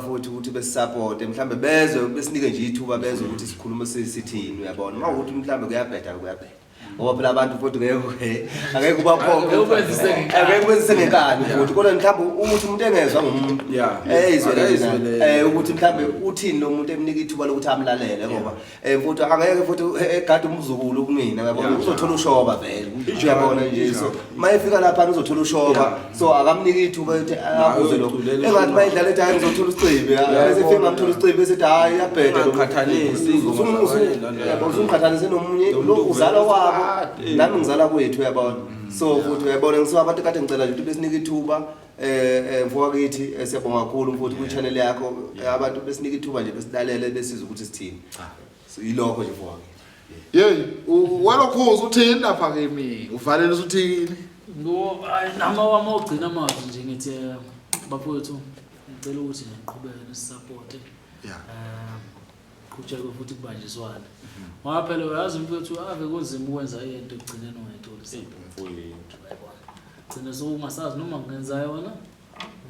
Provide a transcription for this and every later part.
futhi ukuthi besisupport mhlambe bezwe besinike nje ithuba bezwe ukuthi sikhuluma sisithini uyabona mawukuthi mhlambe kuyabheda ngoba phela abantu futhi angeke ubakhokhe angeke kwenzise ngenkani futhi kodwa mhlambe ukuthi umuntu engezwa ngomuntu ezwe ukuthi mhlambe uthini lo muntu emnika ithuba lokuthi amlalele ngoba futhi angeke futhi egade umzukulu kumina uyabona uzothola ushoba vele uyabona nje so mayefika lapha uzothola ushoba so akamnika ithuba ukuthi akuze lokho engathi mayidlala ethi hayi ngizothola usicibe bese fika ngamthola usicibe bese ethi hayi yabheda lokhathanisi uzungikhathanise nomunye lo uzala wabo nami ngizala kwethu uyabona so futhi uyabona ngisiwa abantu kade ngicela nje ukuthi besinika ithuba mfowethu siyabonga kakhulu futhi ku channel yakho abantu besinika ithuba nje besilalele besiza ukuthi sithini so yilokho nje mfowethu walokhuza uthini lapha kimi uvalele uthini nama wami ogcina amazwi nje ngithi bafowethu ngicela ukuthi niqhubeke nisupporte kucheke futhi kubanjiswana ngoba phela uyazi mfowethu ave kunzima ukwenza into ekugcineni ungayitholi mfowethu gcina ungasazi noma ngenza yona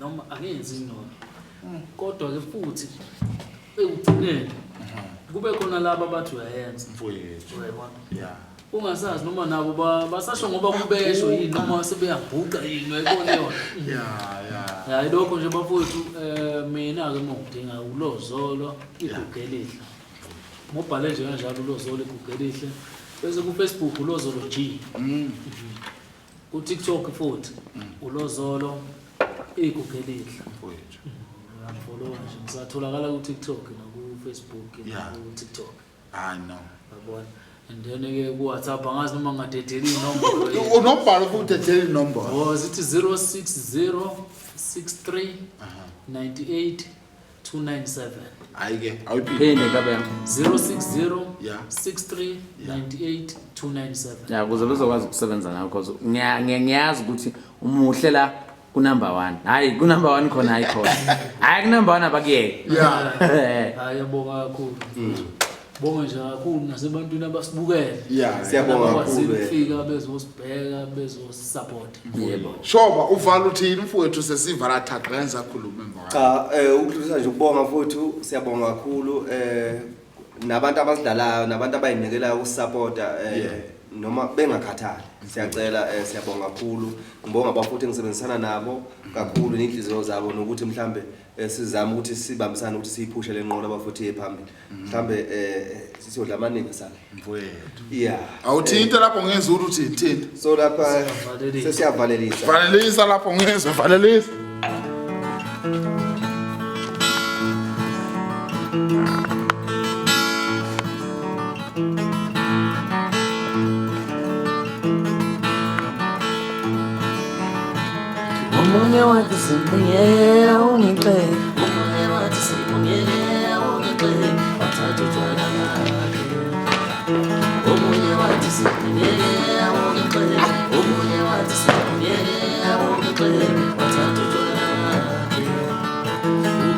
noma angenzi yona kodwa ke futhi ekugcineni kube khona laba bathi uyayenza mfowethu uyabona ungasazi noma nabo basasho ngoba kubesho yini noma sebeyabhuqa yini uyayibona yona lokho nje bafowethu mina ke ngokudinga ulozolo igugelihle mobile nje kanjalo ulozolo igugelihle bese ku Facebook ulozolo G ku TikTok futhi ulozolo igugelihle mfowethu follow nje ngisatholakala ku TikTok na ku Facebook na ku TikTok I know yabona and then ke ku WhatsApp angazi noma ngadedela inombolo unombhalo futhi ededela inombolo zithi 06063 98 297 ayike awuphinde kabe 060 63 98 297 kuze bezokwazi ukusebenza nayo because ngiyazi ukuthi umuhle la ku number 1 hayi ku number 1 khona hayi khona hayi ku number 1 abakuyeke yabonga kakhulu bonga nje kakhulu nasebantwini abasibukele siyabonga kakhulu ukufika bezosibheka bezosupport yebo shoba uvala uthini mfowethu sesiva la thaqenza khuluma emva cha ukudlulisa nje ukubonga mfowethu siyabonga kakhulu nabantu abasidlalayo nabantu abayinikelayo ukusupporta noma bengakhathali siyacela siyabonga kakhulu ngibonga abafuthi ngisebenzisana nabo kakhulu nenhliziyo zabo nokuthi mhlambe sizama ukuthi sibambisane ukuthi siyiphushe lenqola abafuthi ephambili mhlambe sisodla amaningi sala mfowethu awuthinta lapho ngezulu uthi thinta so lapha valelisa lapho ngezwe valelisa Omunye wathi sibongele ungixele omunye wathi sibongele ungixele wathatha utshwala bakhe omunye wathi sibongele ungixele omunye wathi sibongele ungixele wathatha utshwala bakhe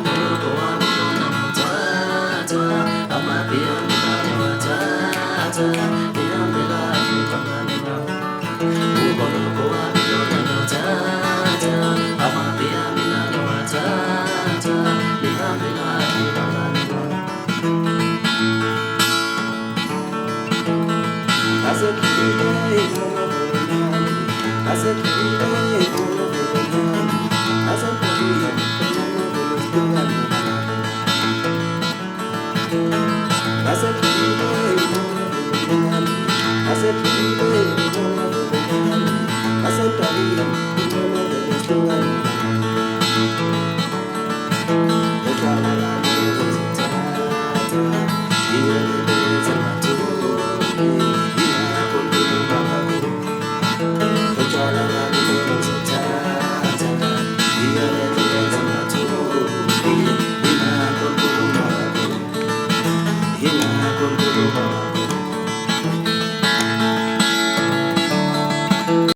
ukholo wami lona mthatha amabhiya mina wathatha ngihambela ngibangani bami ukholo wami lona mthatha amabhiya mina wathatha